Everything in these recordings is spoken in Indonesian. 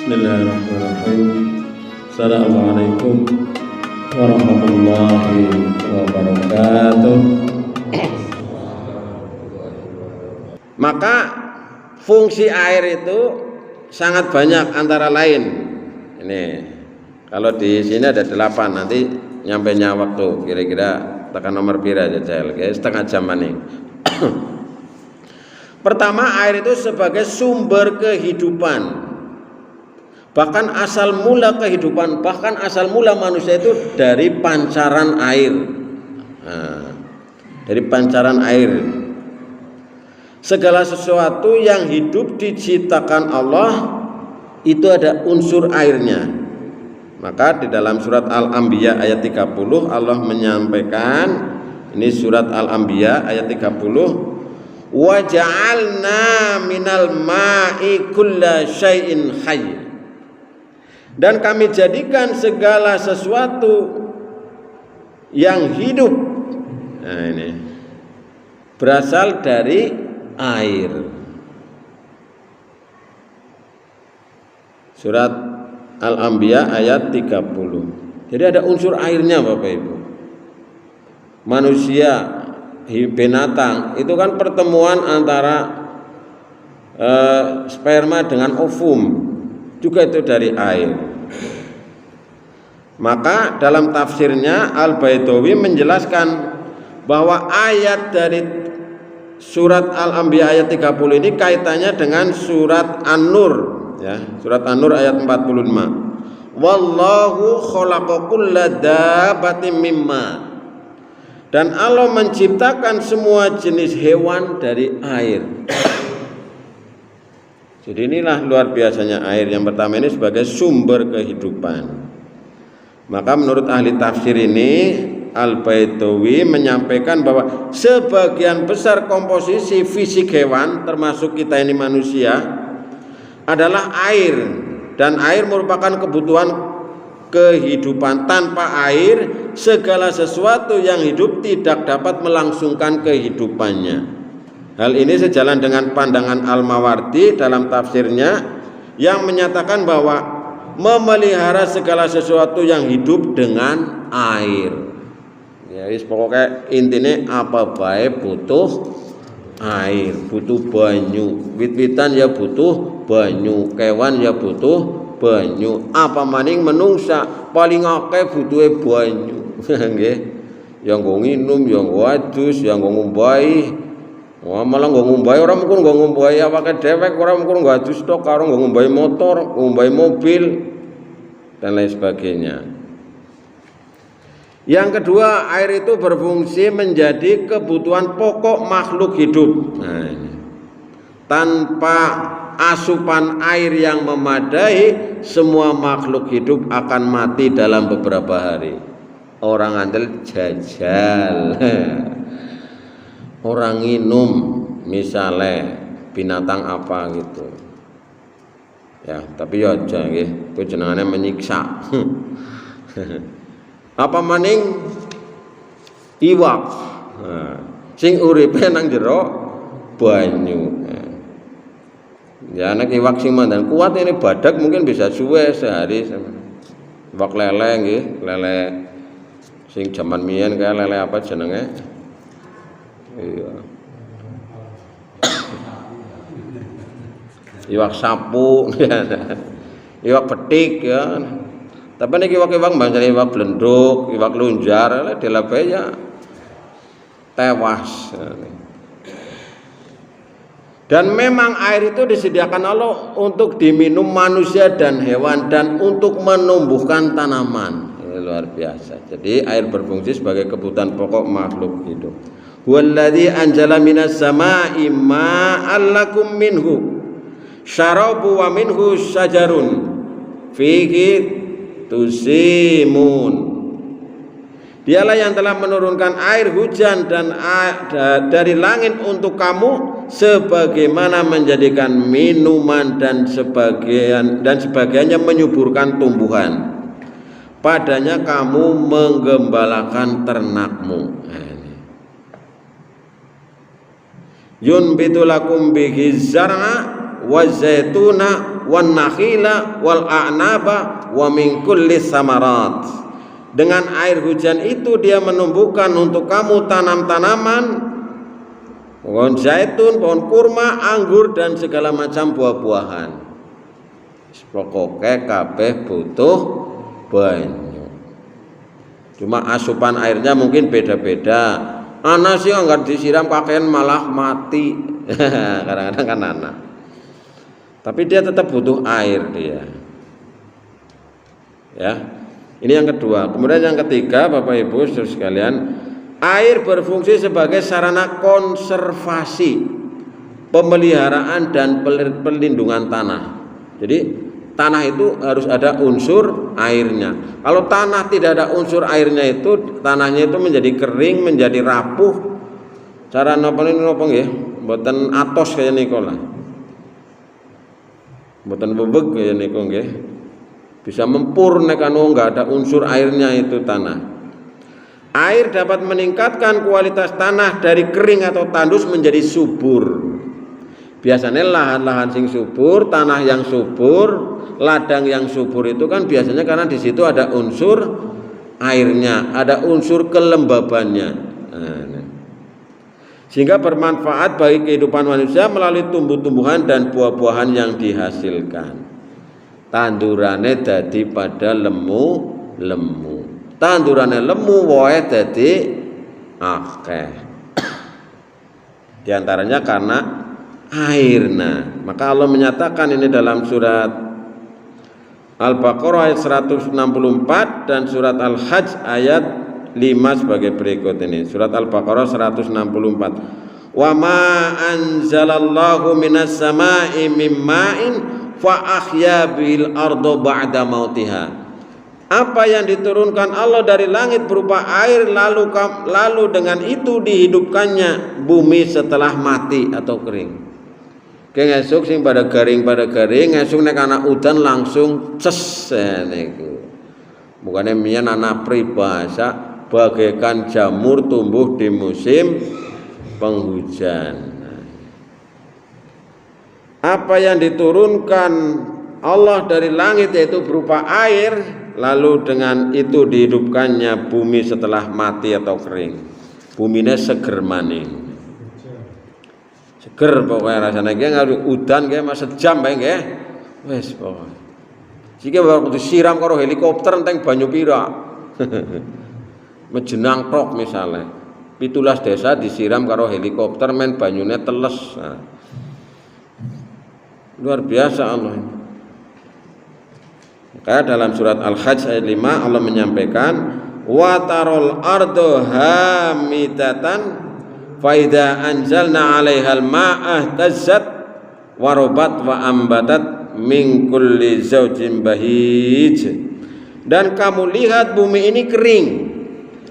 Bismillahirrahmanirrahim. Assalamualaikum warahmatullahi wabarakatuh. Maka fungsi air itu sangat banyak, antara lain ini kalau di sini ada 8, nanti nyampainya waktu kira-kira tekan nomor pira aja setengah jam nih. Pertama, air itu sebagai sumber kehidupan, bahkan asal mula kehidupan, bahkan asal mula manusia itu dari pancaran air. Dari pancaran air. Segala sesuatu yang hidup diciptakan Allah itu ada unsur airnya. Maka di dalam surat Al-Anbiya ayat 30 Allah menyampaikan, ini surat Al-Anbiya ayat 30, wa ja'alna minal ma'i kulla syai'in hayy. Dan kami jadikan segala sesuatu yang hidup, nah ini berasal dari air. Surat Al-Anbiya ayat 30. Jadi ada unsur airnya Bapak Ibu. Manusia, binatang itu kan pertemuan antara sperma dengan ovum, juga itu dari air. Maka dalam tafsirnya Al-Baitawi menjelaskan bahwa ayat dari surat Al-Anbiya ayat 30 ini kaitannya dengan surat An-Nur, ya, surat An-Nur ayat 45. Wallahu khalaqa kulla dabbatin mimma. Dan Allah menciptakan semua jenis hewan dari air. Jadi inilah luar biasanya air. Yang pertama ini sebagai sumber kehidupan. Maka menurut ahli tafsir ini Al-Baitawi menyampaikan bahwa sebagian besar komposisi fisik hewan, termasuk kita ini manusia, adalah air. Dan air merupakan kebutuhan kehidupan. Tanpa air, segala sesuatu yang hidup tidak dapat melangsungkan kehidupannya. Hal ini sejalan dengan pandangan Al-Mawardi dalam tafsirnya yang menyatakan bahwa memelihara segala sesuatu yang hidup dengan air. Ya, pokoknya intinya apa baik butuh air, butuh banyu. Wit-witan ya butuh banyu, kewan ya butuh banyu. Apa maning menungsa paling akeh butuhe banyu. Nggih. Yang nggo nginum, yang nggo adus, yang nggo ngumbahi. Wah, malah nggo ngumbahi ora mungkin nggo ngumbahi awake dhewek, ora mungkin nggo adus tok karo nggo ngumbahi motor, ngumbahi mobil dan lain sebagainya. Yang kedua, air itu berfungsi menjadi kebutuhan pokok makhluk hidup. Nah, tanpa asupan air yang memadai, semua makhluk hidup akan mati dalam beberapa hari. Orang andel jajal. Orang nginum misalnya binatang apa gitu. Ya, tapi ya aja nggih, itu jenengane menyiksa. Apa maning iwak. Nah, sing uripe nang jero banyu. Ya anak iwak sing mandan kuat ini badak mungkin bisa suwe sehari. Iwak lele nggih, lele sing jaman miyen kaya lele apa jenenge? Iya. Iwak sapu, iwak petik ya. Tapi nek iwak-iwak mbangane iwak blenduk, iwak lunjar, dilabe ya tewas. Dan memang air itu disediakan Allah untuk diminum manusia dan hewan dan untuk menumbuhkan tanaman. Ini luar biasa. Jadi air berfungsi sebagai kebutuhan pokok makhluk hidup. Huwallazi anzala minas samaa'i ma'an lakum minhu syarabu wa minhu syajarun fihi tusimun. Dialah yang telah menurunkan air hujan dan dari langit untuk kamu, sebagaimana menjadikan minuman dan sebagiannya menyuburkan tumbuhan. Padanya kamu menggembalakan ternakmu. Yunbitu lakum bihi zar'a wa zaituna wan nakhila wal a'naba wa min kulli samarat. Dengan air hujan itu dia menumbuhkan untuk kamu tanam-tanaman, pohon zaitun, pohon kurma, anggur dan segala macam buah-buahan. Pokoknya kabeh butuh banyu. Cuma asupan airnya mungkin beda-beda. Ana sih enggak disiram pakaian malah mati. Kadang-kadang kan ana. Tapi dia tetap butuh air dia. Ya. Ini yang kedua. Kemudian yang ketiga, Bapak Ibu Saudara sekalian, air berfungsi sebagai sarana konservasi, pemeliharaan dan perlindungan tanah. Jadi tanah itu harus ada unsur airnya. Kalau tanah tidak ada unsur airnya itu, tanahnya itu menjadi kering, menjadi rapuh. Cara napa nggih? Mboten atos kaya niku lah. Mboten bebeg kaya niku nggih. Bisa mempur nek anu enggak ada unsur airnya itu tanah. Air dapat meningkatkan kualitas tanah dari kering atau tandus menjadi subur. Biasanya lahan-lahan sing subur, tanah yang subur, ladang yang subur itu kan biasanya karena di situ ada unsur airnya, ada unsur kelembabannya. Sehingga bermanfaat bagi kehidupan manusia melalui tumbuh-tumbuhan dan buah-buahan yang dihasilkan. Tandurane dadi pada lemu. Tandurane lemu wae dadi akeh. Di antaranya karena airna. Maka Allah menyatakan ini dalam surat Al-Baqarah ayat 164 dan surat Al-Hajj ayat 5 sebagai berikut ini. Surat Al-Baqarah 164. Wa ma anzalallahu minas sama'i mim ma'in fa ahya bil ardo ba'da mautiha. Apa yang diturunkan Allah dari langit berupa air lalu dengan itu dihidupkannya bumi setelah mati atau kering. Ngesuk sing pada garing ngesuk nek ana udan langsung ces niku. Mukane miyen ana pribahasa bagaikan jamur tumbuh di musim penghujan. Apa yang diturunkan Allah dari langit yaitu berupa air, lalu dengan itu dihidupkannya bumi setelah mati atau kering. Bumine seger maning. Seger pokoknya rasanya nggih ngaruh udan nggih mas sejam bae nggih. Wis pokoke. Siki waktu disiram karo helikopter enteng banyu pira. Mejenang tok misalnya. 17 desa disiram karo helikopter men banyune teles. Nah. Luar biasa Allah. Maka dalam surat Al-Hajj ayat 5 Allah menyampaikan wa tarol ardo hamidatan fa idza anzalna 'alaihal ma'ah tazzat warobat wa ambatat min kulli zaujin bahij. Dan kamu lihat bumi ini kering.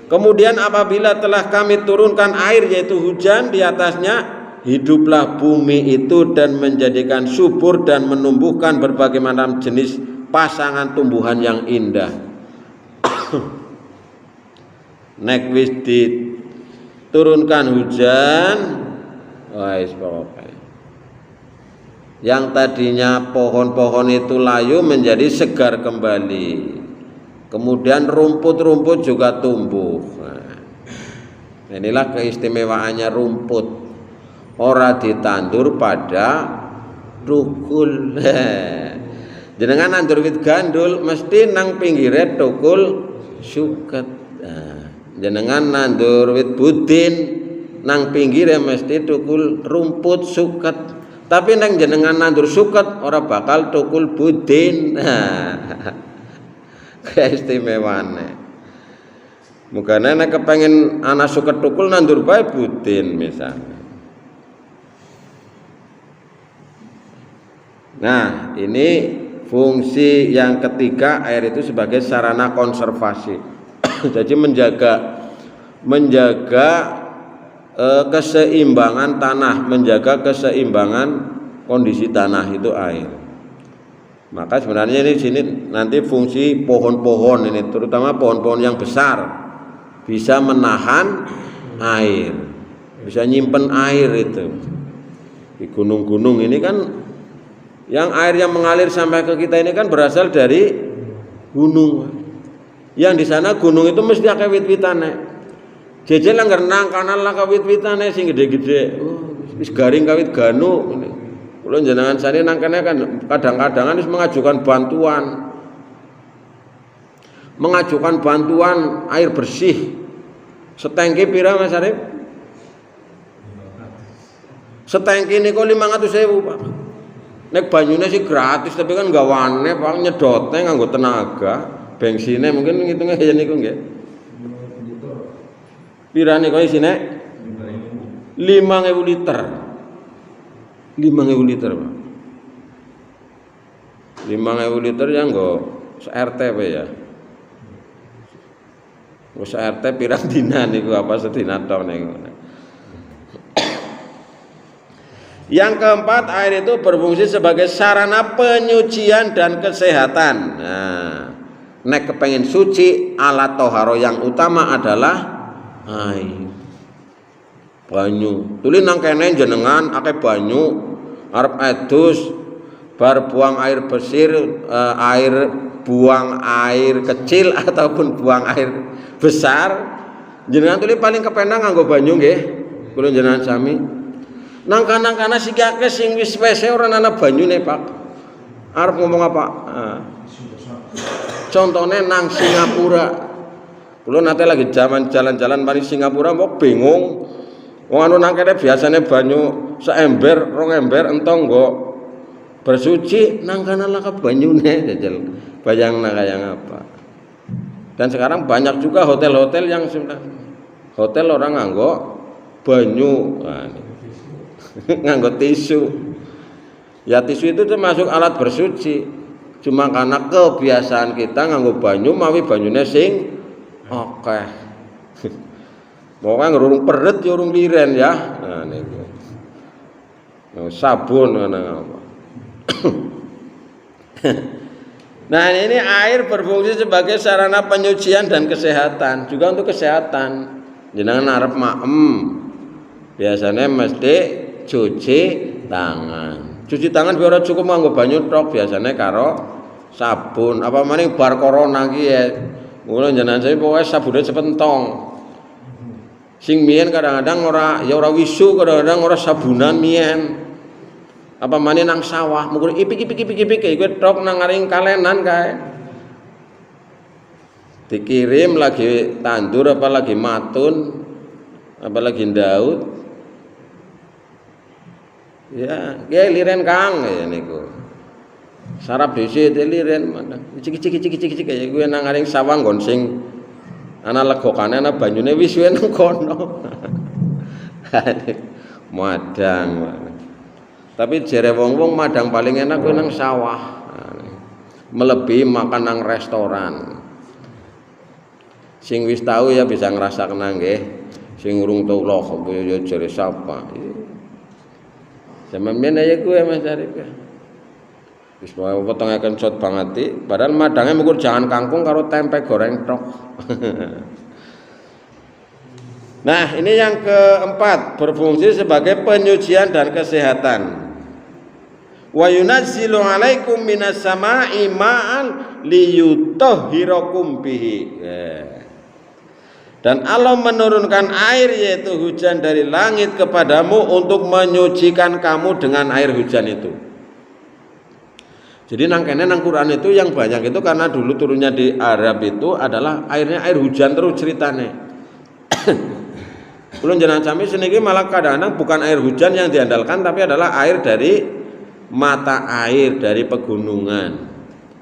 Kemudian apabila telah kami turunkan air yaitu hujan di atasnya, hiduplah bumi itu dan menjadikan subur dan menumbuhkan berbagai macam jenis pasangan tumbuhan yang indah. Nek wis diturunkan hujan, wis pokoknya. Yang tadinya pohon-pohon itu layu menjadi segar kembali. Kemudian rumput-rumput juga tumbuh. Nah, inilah keistimewaannya rumput. Ora ditandur pada tukul. Jenengan nandur wit gandul mesti nang pinggire tukul suket. Jenengan nandur wit budin nang pinggire mesti tukul rumput suket. Tapi nang jenengan nandur suket ora bakal tukul budin. Keistimewaane. Mugane nek kepengin ana suket tukul nandur bae budin misalnya. Nah, ini fungsi yang ketiga, air itu sebagai sarana konservasi. Jadi menjaga keseimbangan tanah, menjaga keseimbangan kondisi tanah itu air. Maka sebenarnya ini sini nanti fungsi pohon-pohon ini, terutama pohon-pohon yang besar bisa menahan air, bisa nyimpen air itu. Di gunung-gunung ini kan Yang air yang mengalir sampai ke kita ini kan berasal dari gunung. Yang di sana gunung itu mesti akeh wit-witane. Jejel langgar nang kanal lah wit-witane sing gede-gede. Wis garing kawit ganu. Kula jenengan sane nang kene kan kadang-kadangan wis mengajukan bantuan. Mengajukan bantuan air bersih. Setengki pira Mas Arif? Setengki niku 500.000, Pak. Nek banyune sih gratis tapi kan gawane Pak nyedote nganggo tenaga, bensinnya mungkin ngitungnya ya niku nggih. Pira niku isine? 5.000 liter. 5.000 liter, Pak. 5.000 liter ya nggo RT Pak ya. Nggo RT pirang dina niku apa sedina tok niku. Yang keempat, air itu berfungsi sebagai sarana penyucian dan kesehatan. Nah, nek kepengen suci, alat toharo yang utama adalah air. Banyu. Tuli nang kene jenengan akeh banyu, arep edus, bar buang air besir, buang air kecil ataupun buang air besar, jenengan tuli paling kepenak nganggo banyu nggih. Kula jenengan sami. Nang kana-kana sikake sing wis wese ora ana banyune, Pak. Arep ngomong apa? Contohnya nang Singapura. Kula nate lagi zaman jalan-jalan mari Singapura mau bingung. Wong anu nang kene biasane banyu seember, 2 ember entong nggo bersuci nang kana lah banyune jajal. Bayangna kaya apa. Dan sekarang banyak juga hotel-hotel yang sudah hotel orang nganggo banyu. Nah, nganggo tisu. Ya tisu itu termasuk alat bersuci. Cuma karena kebiasaan kita nganggo banyu mawi banyune sing akeh. Pokoke ngurung peret ya urung liren ya. Nah niku. Sabun ngono apa. Nah, ini air berfungsi sebagai sarana penyucian dan kesehatan, juga untuk kesehatan. Jenengan arep maem. Biasanya mesti cuci tangan. Cuci tangan biar cukup nganggo banyu tok biasanya karo sabun. Apa maning bar corona ki ya. Mula jenengan saya pokoke sabune sepentong. Sing mien kadang-kadang ora wisu, kadang-kadang ora sabunan mien. Apa maning nang sawah, mung ipik iku tok nang ngaring kalenan kae. Dikirim lagi tandur apa lagi matun apa lagi ndaut. Ya, liren Kang ya niku. Sarap dhisik liren mana. Cik kaya kuwi nang ngaring sawah nggon sing ana legokane ana banyune wis suwe nang kono. Madang. Tapi jere wong-wong madang paling enak kuwi nang sawah. Melebihi makan nang restoran. Sing wis tahu ya bisa ngrasakna nggih. Sing urung tau lho ya jere sapa. Zaman men aja gue Mas Arif ya. Wis wae potongaken sot banget padahal madangnya mukur jangan kangkung karo tempe goreng tok. Nah, ini yang keempat, berfungsi sebagai penyucian dan kesehatan. Wa yunazzilu 'alaikum minas sama'i ma'an liyutahhirakum bihi. Dan Allah menurunkan air yaitu hujan dari langit kepadamu untuk menyucikan kamu dengan air hujan itu. Jadi nang kene nang Quran itu yang banyak itu karena dulu turunnya di Arab itu adalah airnya air hujan terus ceritane. Belum jenengan sami seniki malah kadang-kadang bukan air hujan yang diandalkan tapi adalah air dari mata air dari pegunungan.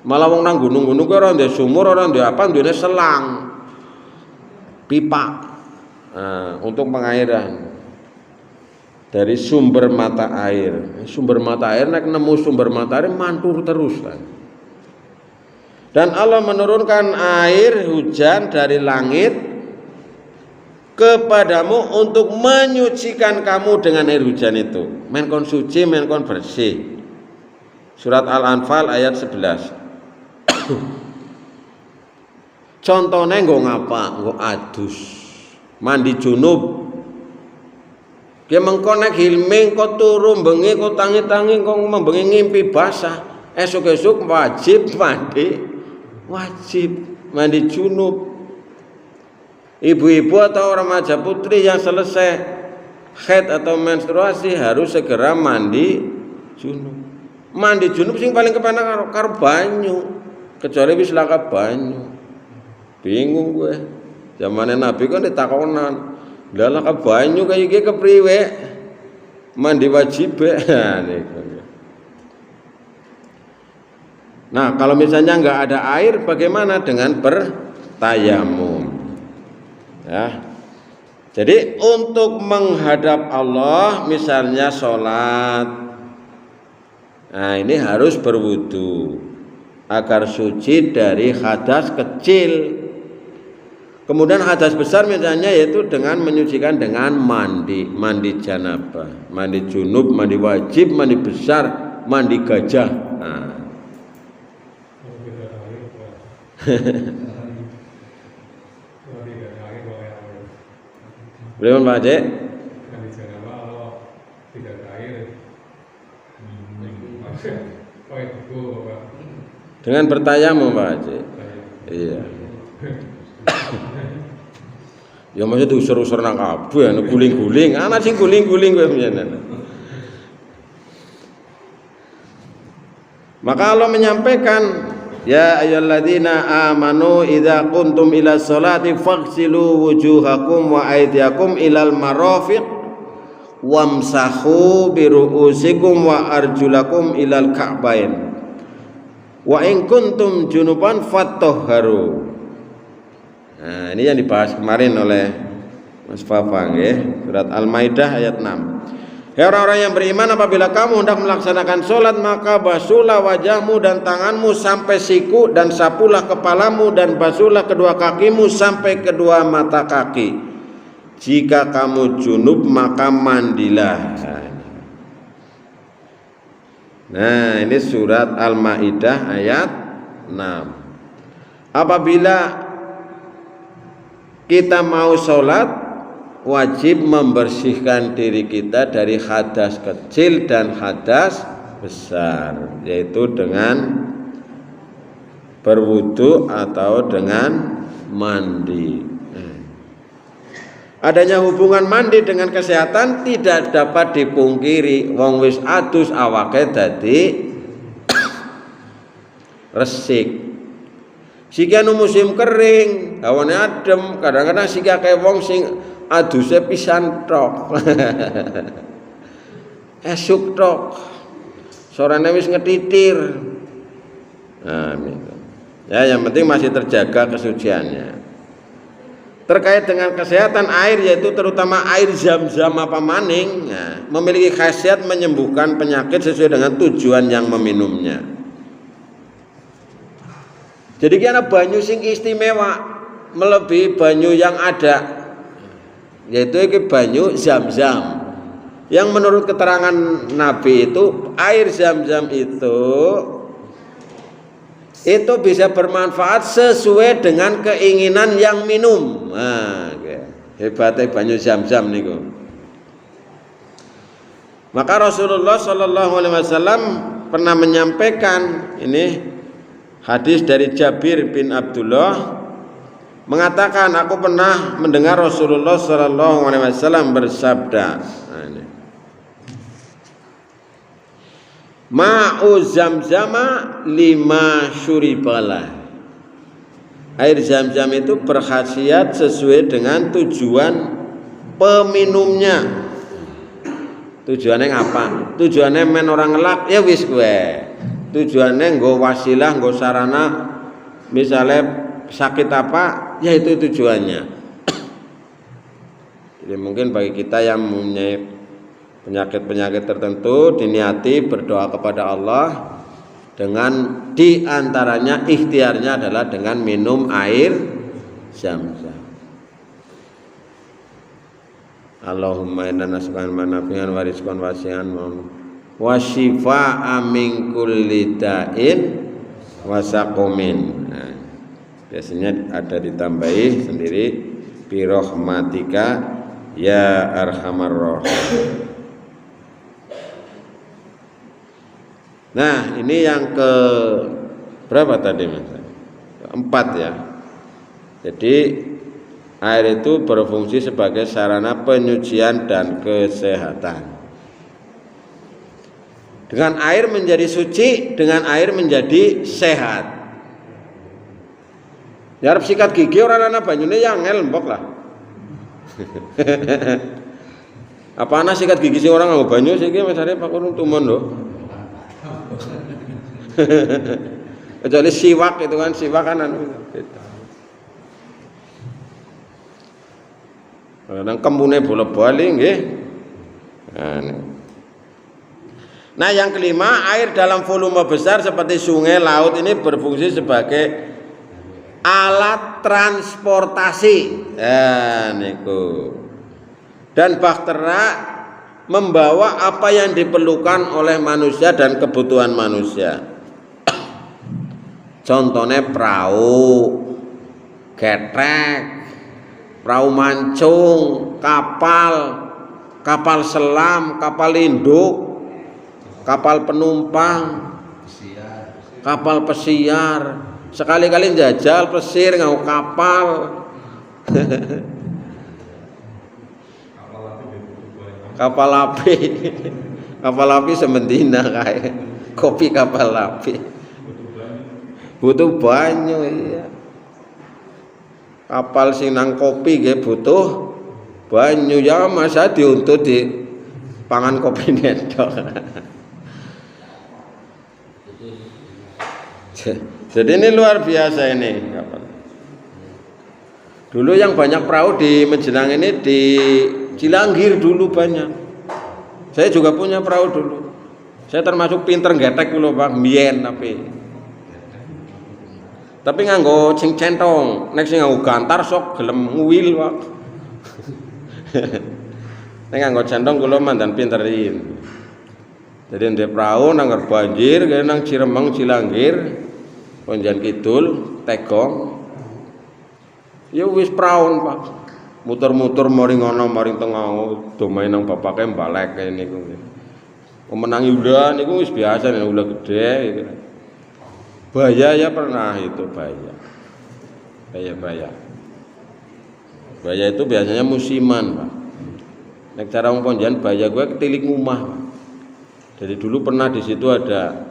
Malah wong nang gunung-gunung ora ndek sumur, ora ndek apa, ndek selang. Pipa untuk pengairan dari sumber mata air. Sumber mata air nek nemu sumber mata air mantur terus kan. Dan Allah menurunkan air hujan dari langit kepadamu untuk menyucikan kamu dengan air hujan itu. Menkon suci, menkon bersih. Surat Al-Anfal ayat 11. Contohnya nggo ngapa? Nggo adus. Mandi junub. Dia mengkonek hilming kok turu bengi kok tangi-tangi kok membengi ngimpi basah. Esuk-esuk wajib mandi junub. Ibu-ibu atau remaja putri yang selesai haid atau menstruasi harus segera mandi junub. Mandi junub sing paling kepenak karo banyu. Kecuali wis laka banyu. Bingung gue. Zamane Nabi kan ditakonan, "Lah laka banyu kaya iki kepriwe?" Mandi wajib. Nah, kalau misalnya nggak ada air, bagaimana dengan bertayamum? Ya. Jadi untuk menghadap Allah, misalnya sholat, nah ini harus berwudu agar suci dari hadas kecil. Kemudian hadas besar misalnya yaitu dengan menyucikan dengan mandi janabah, mandi junub, mandi wajib, mandi besar, mandi gajah. Nah. Bagaimana Pak Cek? Dengan bertayamum Pak Cek. Iya. Ya maksud usur-usur nang kabeh ana guling-guling, ana sing guling-guling kowe menen. Maka Allah menyampaikan, ya ayyuhalladzina amanu idza qumtum ila sholati faghsilu wujuhakum wa aydiyakum ilal marafiq wamsahu bi ru'usikum wa arjulakum ilal ka'bain wa in kuntum junuban fatahharu. Nah, ini yang dibahas kemarin oleh Mas Fafang ya, surat Al-Maidah ayat 6. Ya orang-orang yang beriman, apabila kamu hendak melaksanakan sholat, maka basuhlah wajahmu dan tanganmu sampai siku, dan sapulah kepalamu, dan basuhlah kedua kakimu sampai kedua mata kaki. Jika kamu junub maka mandilah. Nah, ini surat Al-Maidah ayat 6. Apabila kita mau sholat, wajib membersihkan diri kita dari hadas kecil dan hadas besar, yaitu dengan berwudu atau dengan mandi. Adanya hubungan mandi dengan kesehatan tidak dapat dipungkiri. Wong wis adus awake dadi resik. Sika nu musim kering, hawane adem, kadang-kadang sika kaya wong sing aduse pisan tok. Esuk tok. Sorane wis ngetitir. Nah, gitu. Ya, yang penting masih terjaga kesuciannya. Terkait dengan kesehatan air, yaitu terutama air zam-zam apa maning, ya, memiliki khasiat menyembuhkan penyakit sesuai dengan tujuan yang meminumnya. Jadi kena banyu sing istimewa melebihi banyu yang ada, yaitu iki banyu zam-zam. Yang menurut keterangan Nabi itu air zam-zam itu bisa bermanfaat sesuai dengan keinginan yang minum. Nah, hebatnya banyu zam-zam niku. Maka Rasulullah Shallallahu Alaihi Wasallam pernah menyampaikan ini. Hadis dari Jabir bin Abdullah mengatakan, aku pernah mendengar Rasulullah Sallallahu Alaihi Wasallam bersabda, ma'u zamzama lima syuribalah. Air zam-zam itu berkhasiat sesuai dengan tujuan peminumnya. Tujuannya apa? Tujuannya men orang ngelak ya wis gue. Tujuannya nggo wasilah, nggo sarana, misalnya sakit apa, ya itu tujuannya. Jadi mungkin bagi kita yang mempunyai penyakit-penyakit tertentu, diniati berdoa kepada Allah dengan diantaranya ikhtiarnya adalah dengan minum air zam-zam. Allahumma inna nas'aluka manafi'an wa rizqan wasi'an wa shifaa'a min kulli da'in wa saqamin. Nah, biasanya ada ditambahi sendiri bi rahmatika ya arhamar rahimin. Nah, ini yang ke berapa tadi Mas? 4 ya. Jadi air itu berfungsi sebagai sarana penyucian dan kesehatan. Dengan air menjadi suci, dengan air menjadi sehat. Ya arep sikat gigi ora ana banyune ya angel mbok lah. Apa ana sikat gigi sing ora nganggo banyu sik iki mesane Pak Kurung tumon lho. Kecuali siwak itu kan, siwak kan anu. Kadang kembune bola-bali nggih. Nah, yang kelima, air dalam volume besar seperti sungai, laut ini berfungsi sebagai alat transportasi. Niku. Dan bahtera membawa apa yang diperlukan oleh manusia dan kebutuhan manusia. Contohnya perahu, getrek, perahu mancung, kapal selam, kapal induk, kapal penumpang, kapal pesiar. Sekali-kali jajal pesir ngau kapal. Kapal api. Kapal api sementina kayak kopi kapal api. Butuh banyu iya. Kapal sing nang kopi nggih butuh banyu ya masa diuntut di pangan kopi netok. Jadi ini luar biasa ini kapal. Dulu yang banyak perahu di Majenang ini di Cilanggir dulu banyak. Saya juga punya perahu dulu. Saya termasuk pinter getek lho Pak, mbiyen tapi nganggo sing centong, nek sing nganggo gantar sok gelem nguwil, Pak. Nek nganggo centong kula mandan pinterin. Jadi ndek perahu nang banjir, kene nang Ciremeng Cilanggir, Ponjan Kidul, Tegong. Ya wis praun, Pak. Muter-muter mari ngono, mari tengah domae nang bapake mbalek niku. Pemenangi ulah niku wis biasa nek ulah gede gitu. Baya ya pernah itu baya itu biasanya musiman Pak. Nek cara wong Ponjan baya gue ketilik ngumah Pak. Jadi dulu pernah di situ ada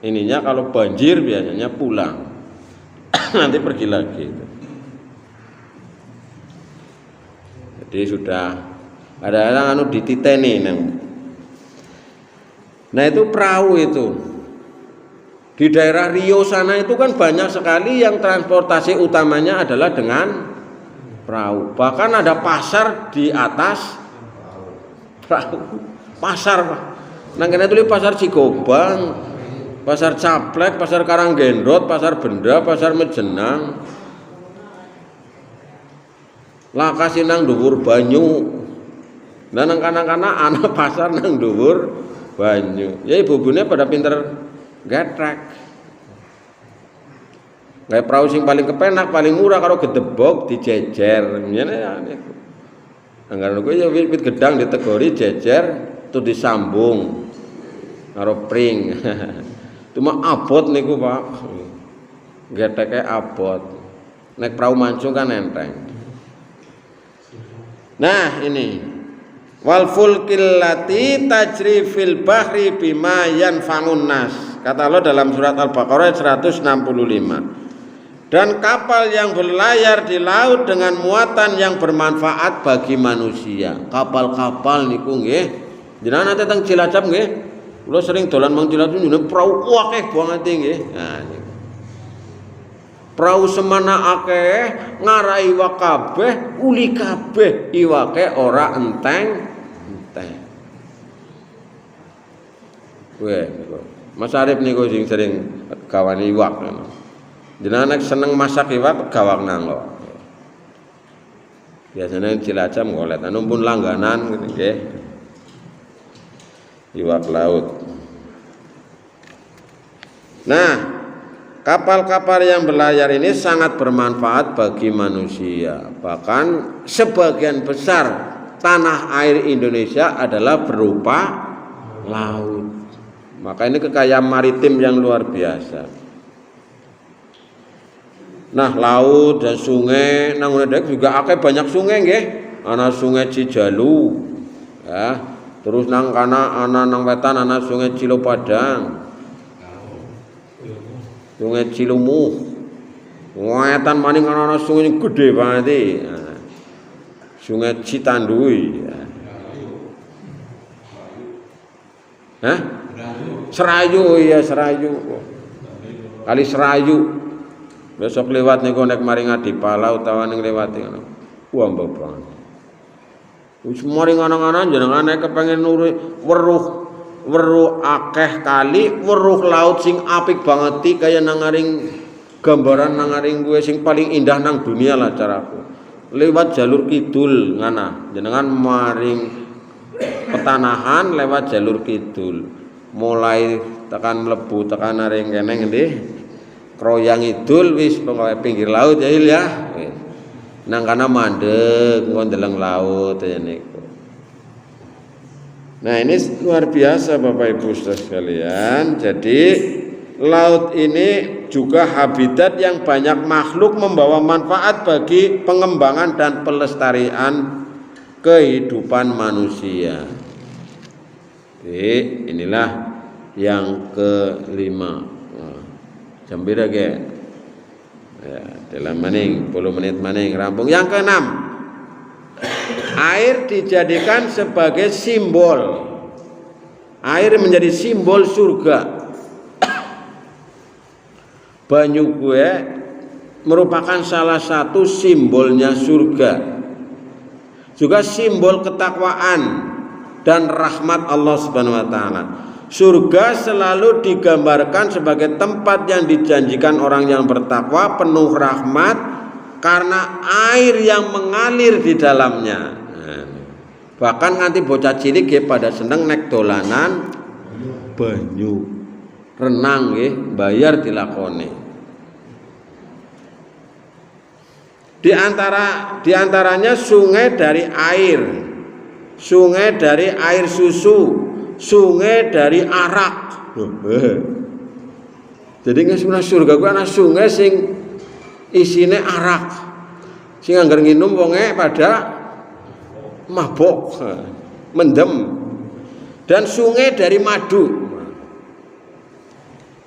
ininya kalau banjir biasanya pulang nanti pergi lagi itu. Jadi sudah ada orang anu dititeni nang. Nah itu perahu itu. Di daerah Riau sana itu kan banyak sekali yang transportasi utamanya adalah dengan perahu. Bahkan ada pasar di atas perahu. Pasar Pak. Nang kene tulis pasar Cigobang, pasar Caplek, pasar Karanggendrot, pasar Benda, pasar Majenang. Lakasi nang dhuwur banyu. Nah nang kanak-kanak ana pasar nang dhuwur banyu. Ya ibu-ibune pada pinter getrek. Kayak perahu sing paling kepenak, paling murah karo gedebok dijejer. Ngene ya niku. Anggaran kuwi ya wit gedang ditegori jejer tu disambung karo pring. Cuma abot niku, Pak. Geteke abot. Nek perahu mancung kan enteng. Nah, ini wal fulkil lati tajri fil bahri bima yanfa'un nas. Kata Allah dalam surat Al-Baqarah 165. Dan kapal yang berlayar di laut dengan muatan yang bermanfaat bagi manusia. Kapal-kapal niku nggih. Jenengan nate teng Cilacap nggih. Kula sering dolan mang Cilacap nyune perahu akeh banget nggih. Nah niku. Perahu semana akeh ngarai iwak kabeh, uli kabeh iwake ora enteng. Weh niku. Mas Arif niku sing sering gawani iwak. Jenengan nek seneng masak iwak gawak nang kok. Biasanya Cilacap ngolet anu pun langganan nggih. Iwak laut. Nah, kapal-kapal yang berlayar ini sangat bermanfaat bagi manusia. Bahkan sebagian besar tanah air Indonesia adalah berupa laut. Maka ini kekayaan maritim yang luar biasa. Nah, laut dan sungai nang ngene juga akeh banyak sungai nggih. Ana sungai Cijalu. Ya, terus nang kana ana nang wetan ana sungai Cilopadang. Sungai Cilumuh. Wetan maning ana sungai gede banget iki. Sungai Citandui. Hah? Serayu, iya Serayu. Kali Serayu. Besok lewat niku nek mari Ngadipala utawa ning lewat ngono. Wah mbok banget. Wis mari ngono-ngono jenengan nek kepengin weruh akeh kali, weruh laut sing apik banget iki kaya nang ngaring gambaran nang ngaring kuwe sing paling indah nang dunia lah caraku. Lewat jalur kidul ngana. Jenengan maring Petanahan lewat jalur kidul. Mulai tekan mlebu tekan aring kene ngendi? Kroyang Idul wis pokoke pinggir laut ya Il ya. Nang kana mandeg engko ndeleng laut ya niku. Nah, ini luar biasa Bapak Ibu Saudara sekalian. Jadi laut ini juga habitat yang banyak makhluk membawa manfaat bagi pengembangan dan pelestarian kehidupan manusia. Oke, inilah yang kelima. Jambira ge. Ya, dalam maning 10 menit maning rampung. Yang keenam, air dijadikan sebagai simbol. Air menjadi simbol surga. Banyu gue merupakan salah satu simbolnya surga. Juga simbol ketakwaan dan rahmat Allah Subhanahu wa taala. Surga selalu digambarkan sebagai tempat yang dijanjikan orang yang bertakwa, penuh rahmat karena air yang mengalir di dalamnya. Bahkan nganti bocah cilik nggih pada seneng nek dolanan banyu. Renang nggih, bayar dilakoni. Di antaranya sungai dari air, sungai dari air susu, sungai dari arak. Jadi nggak surga gue anak sungai sing isine arak, sing anggar nginum wonge pada mabok, mendem. Dan sungai dari madu.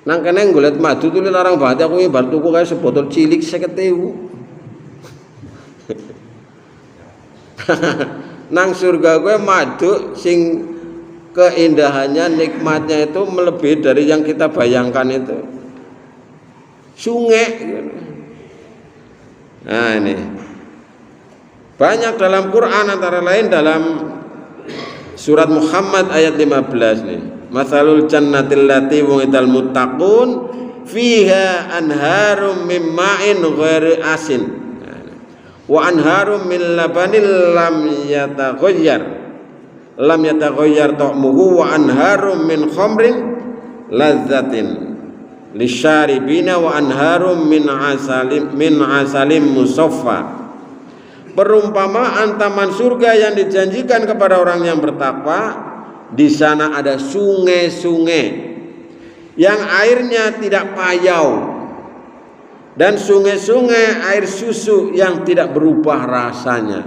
Nang kene nggolet madu tuh larang banget aku bar tuku kayak sebotol cilik 50.000. Nang surga gue madu sing keindahannya nikmatnya itu melebihi dari yang kita bayangkan itu. Sungai. Nah ini banyak dalam Quran antara lain dalam surat Muhammad ayat 15 nih. Masalul jannatil lati wa'idal muttaqun fiha anharum min ma'in ghairi asin wa anharum min labanil lam yataghayyar ta'muhu wa anharum min khamrin lazzatin lisyaribina wa anharum min asalim musaffa. Perumpamaan taman surga yang dijanjikan kepada orang yang bertakwa, di sana ada sungai-sungai yang airnya tidak payau dan sungai-sungai air susu yang tidak berubah rasanya,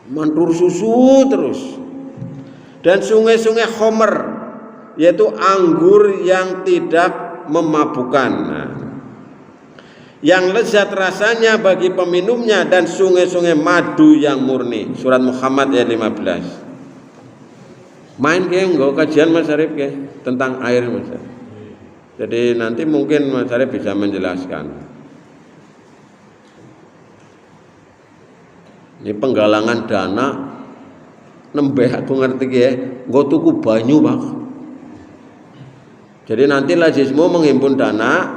mantur susu terus. Dan sungai-sungai khomer, yaitu anggur yang tidak memabukkan, yang lezat rasanya bagi peminumnya, dan sungai-sungai madu yang murni. Surat Muhammad ayat 15. Main ke enggak kajian Mas Arif ke tentang air Mas Arif. Jadi nanti mungkin Mas Arif bisa menjelaskan. Ini penggalangan dana nembeh aku ngerti ya, nggo tuku banyu, Pak. Jadi nanti Lazismu menghimpun dana,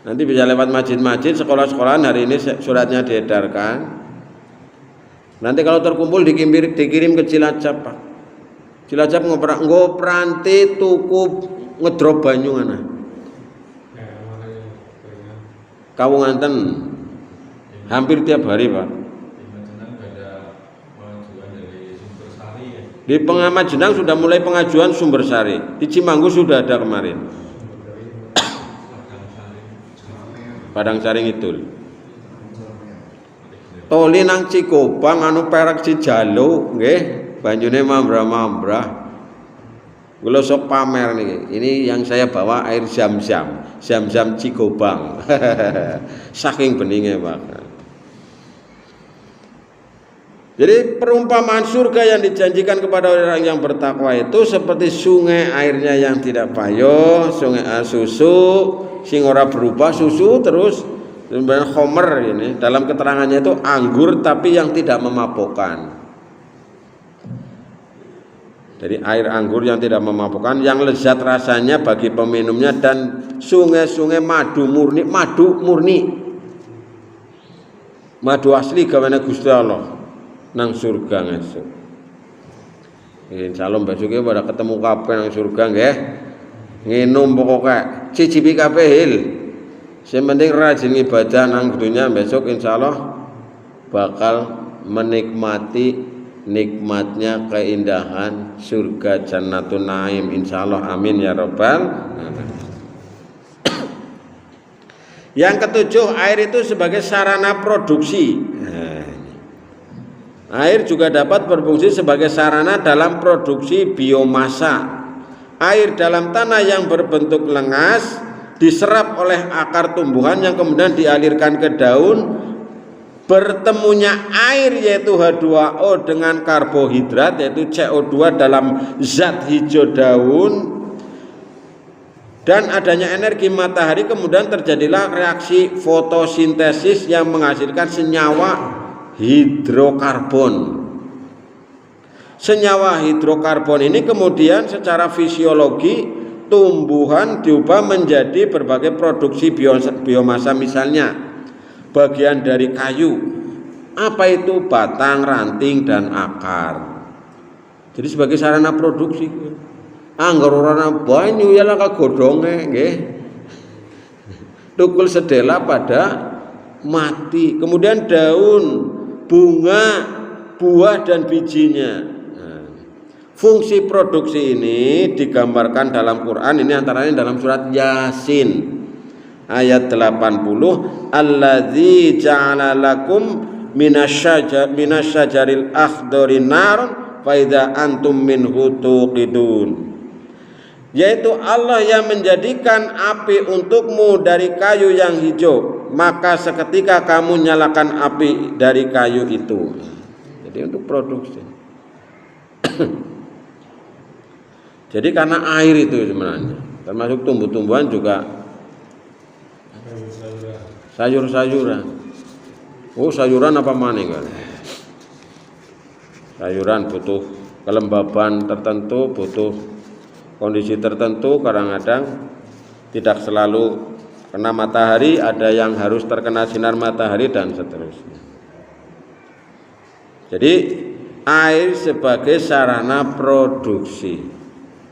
nanti bisa lewat masjid-masjid, sekolah-sekolahan. Hari ini suratnya diedarkan. Nanti kalau terkumpul dikirim ke Cilacap, Pak. Cilacap ngoperanti tuku ngedrop banyu ana. Kawunganten hampir tiap hari, Pak. Di Pengamat Jenang sudah mulai pengajuan sumber sari. Di Cimanggu sudah ada kemarin. Padang Sari Ngidul. Toli nang Cikobang anu Perak Cijalo nggih, banjune mambrah-mambrah. Kula sok pamer niki. Ini yang saya bawa air Zam-Zam, Zam-Zam Cikobang. Saking beningnya, Pak. Jadi perumpamaan surga yang dijanjikan kepada orang yang bertakwa itu seperti sungai airnya yang tidak payah, sungai susu sing ora berubah susu terus kemudian khomer ini dalam keterangannya itu anggur tapi yang tidak memabukkan. Jadi air anggur yang tidak memabukkan, yang lezat rasanya bagi peminumnya dan sungai-sungai madu murni, madu asli gawane Gusti Allah. Nang surga ngesuk. Insyaallah besok pada ketemu kabeh nang surga nggih. Nginum pokoke cicipi kabeh hil. Sing penting rajin ibadah nang dunya, besok insyaallah bakal menikmati nikmatnya keindahan surga Jannatun Naim insyaallah, amin ya rabbal alamin. Yang ketujuh, air itu sebagai sarana produksi. Air juga dapat berfungsi sebagai sarana dalam produksi biomasa. Air dalam tanah yang berbentuk lengas diserap oleh akar tumbuhan yang kemudian dialirkan ke daun. Bertemunya air yaitu H2O dengan karbohidrat yaitu CO2 dalam zat hijau daun dan adanya energi matahari, kemudian terjadilah reaksi fotosintesis yang menghasilkan senyawa hidrokarbon. Senyawa hidrokarbon ini kemudian secara fisiologi tumbuhan diubah menjadi berbagai produksi biomasa, misalnya bagian dari kayu. Apa itu? Batang, ranting, dan akar. Jadi sebagai sarana produksi. Angger ora banyu ya lah kagodhonge nggih. Tukul sedela pada mati. Kemudian daun, bunga, buah dan bijinya. Nah, fungsi produksi ini digambarkan dalam Quran, ini antaranya dalam surat Yasin ayat 80, allazi ja'ala lakum minasyajaril akhdari narun fa idza antum minhu tuqidun. Yaitu Allah yang menjadikan api untukmu dari kayu yang hijau, maka seketika kamu nyalakan api dari kayu itu. Jadi untuk produksi. Jadi karena air itu sebenarnya, termasuk tumbuh-tumbuhan juga sayur-sayuran. Oh, sayuran apa maning kan? Sayuran butuh kelembaban tertentu, butuh kondisi tertentu, kadang-kadang tidak selalu kena matahari, ada yang harus terkena sinar matahari dan seterusnya. Jadi air sebagai sarana produksi.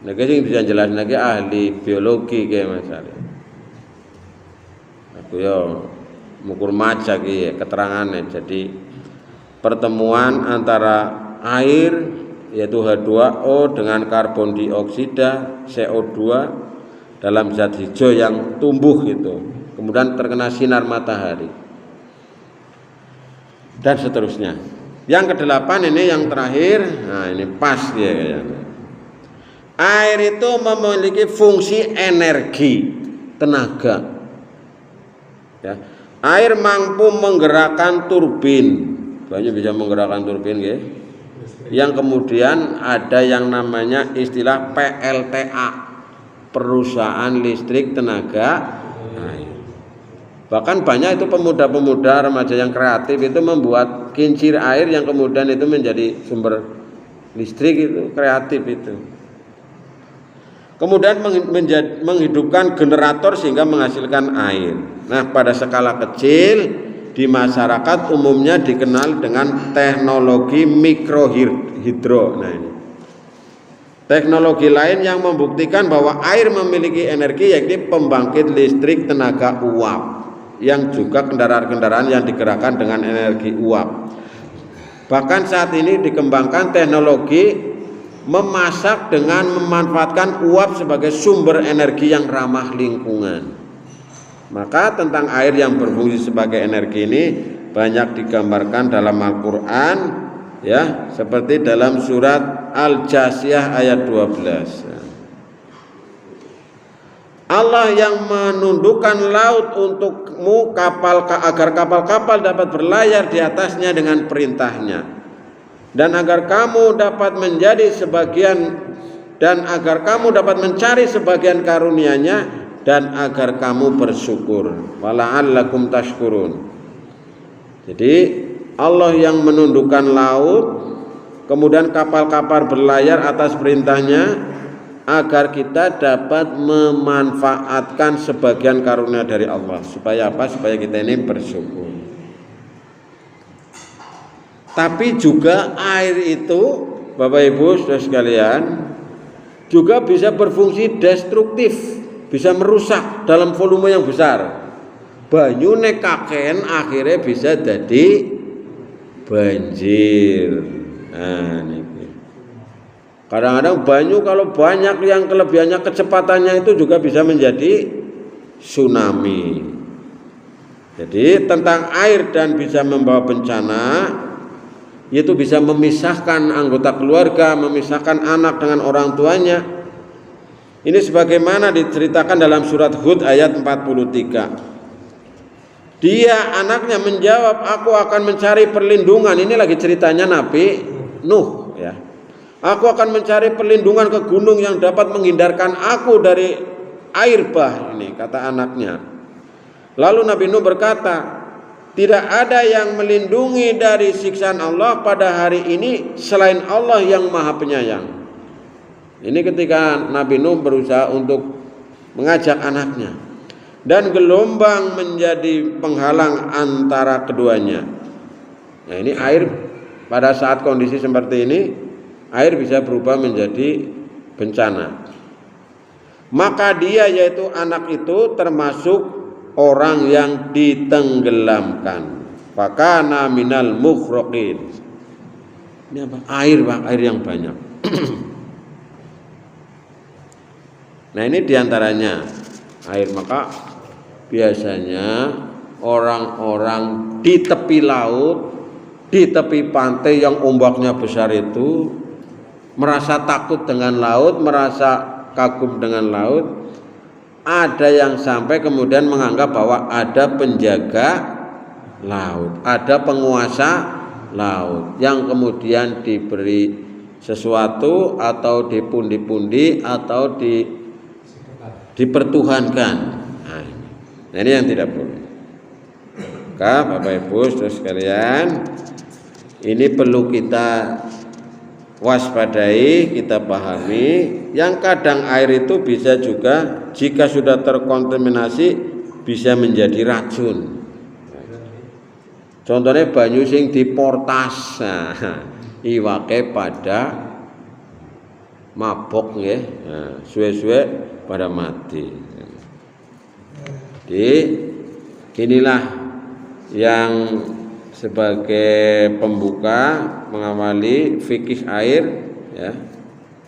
Nah, sing bisa jelas lagi ahli biologi kayak Mas Ali. Aku yo mukur maca ki keterangannya. Jadi pertemuan antara air yaitu H2O dengan karbon dioksida CO2 dalam zat hijau yang tumbuh itu, kemudian terkena sinar matahari dan seterusnya. Yang kedelapan ini yang terakhir, nah ini pas ya kayaknya. Air itu memiliki fungsi energi, tenaga ya. Air mampu menggerakkan turbin, banyak bisa menggerakkan turbin ya. Yang kemudian ada yang namanya istilah PLTA, perusahaan listrik tenaga air. Bahkan banyak itu pemuda-pemuda remaja yang kreatif itu membuat kincir air yang kemudian itu menjadi sumber listrik, itu kreatif itu. Kemudian menghidupkan generator sehingga menghasilkan air. Nah, pada skala kecil di masyarakat umumnya dikenal dengan teknologi mikrohidro. Nah, ini teknologi lain yang membuktikan bahwa air memiliki energi, yakni pembangkit listrik tenaga uap, yang juga kendaraan-kendaraan yang digerakkan dengan energi uap. Bahkan saat ini dikembangkan teknologi memasak dengan memanfaatkan uap sebagai sumber energi yang ramah lingkungan. Maka tentang air yang berfungsi sebagai energi ini banyak digambarkan dalam Al-Qur'an, ya, seperti dalam surat Al-Jasiyah ayat 12. Allah yang menundukkan laut untukmu agar kapal-kapal dapat berlayar di atasnya dengan perintahnya, dan agar kamu dapat menjadi sebagian, dan agar kamu dapat mencari sebagian karunia-Nya, dan agar kamu bersyukur. Wala'allakum tashkurun. Jadi Allah yang menundukkan laut, kemudian kapal-kapal berlayar atas perintahnya, agar kita dapat memanfaatkan sebagian karunia dari Allah. Supaya apa? Supaya kita ini bersyukur. Tapi juga air itu, Bapak Ibu saudara sekalian, juga bisa berfungsi destruktif, bisa merusak dalam volume yang besar. Banyu nekaken akhirnya bisa jadi banjir. Nah, ini. Kadang-kadang banyu kalau banyak yang kelebihannya kecepatannya itu juga bisa menjadi tsunami. Jadi tentang air dan bisa membawa bencana, yaitu bisa memisahkan anggota keluarga, memisahkan anak dengan orang tuanya. Ini sebagaimana diceritakan dalam surat Hud ayat 43. Dia anaknya menjawab, aku akan mencari perlindungan. Ini lagi ceritanya Nabi Nuh, ya. Aku akan mencari perlindungan ke gunung yang dapat menghindarkan aku dari air bah, ini kata anaknya. Lalu Nabi Nuh berkata, tidak ada yang melindungi dari siksaan Allah pada hari ini selain Allah yang Maha Penyayang. Ini ketika Nabi Nuh berusaha untuk mengajak anaknya, dan gelombang menjadi penghalang antara keduanya. Nah, ini air pada saat kondisi seperti ini, air bisa berubah menjadi bencana. Maka dia, yaitu anak itu, termasuk orang yang ditenggelamkan. Fakana minal mughraqin. Ini apa? Air, Pak, air yang banyak. Nah, ini diantaranya air. Maka biasanya orang-orang di tepi laut, di tepi pantai yang ombaknya besar itu, merasa takut dengan laut, merasa kagum dengan laut. Ada yang sampai kemudian menganggap bahwa ada penjaga laut, ada penguasa laut yang kemudian diberi sesuatu atau dipundi-pundi atau dipertuhankan. Nah, ini yang tidak boleh. Maka Bapak Ibu saudara sekalian, ini perlu kita waspadai, kita pahami. Yang kadang air itu bisa juga, jika sudah terkontaminasi, bisa menjadi racun. Contohnya banyu sing diportas, iwake pada mabok nggih, suwe-suwe pada mati. Jadi inilah yang sebagai pembuka mengawali fikih air, ya,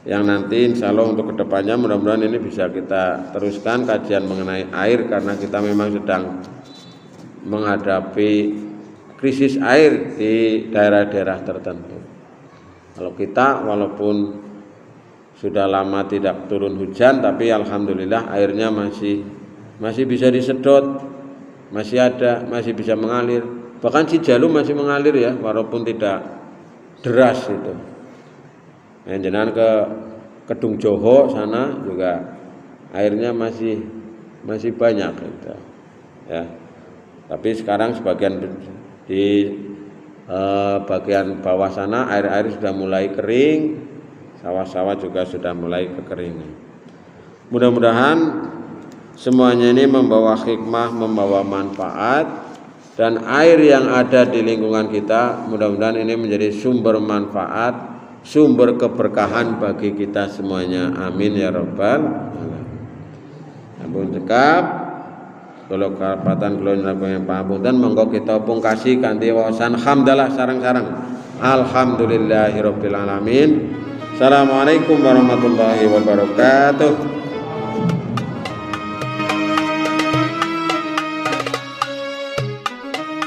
yang nanti insya Allah untuk kedepannya mudah-mudahan ini bisa kita teruskan kajian mengenai air, karena kita memang sedang menghadapi krisis air di daerah-daerah tertentu. Kalau kita walaupun sudah lama tidak turun hujan, tapi alhamdulillah airnya masih bisa disedot, masih ada, masih bisa mengalir. Bahkan Cijalu masih mengalir, ya, walaupun tidak deras itu. Jangan ke Kedung Joho sana juga airnya masih banyak gitu, ya. Tapi sekarang sebagian di bagian bawah sana air sudah mulai kering, sawah-sawah juga sudah mulai kekeringan. Mudah-mudahan semuanya ini membawa hikmah, membawa manfaat. Dan air yang ada di lingkungan kita mudah-mudahan ini menjadi sumber manfaat, sumber keberkahan bagi kita semuanya. Amin ya rabbal alamin. Ampun cekap kalau kapatan kula nyuwun pangapunten, monggo kita pungkasi kanthi wawasan hamdalah sareng-sareng. Alhamdulillahirabbil alamin. Assalamualaikum warahmatullahi wabarakatuh.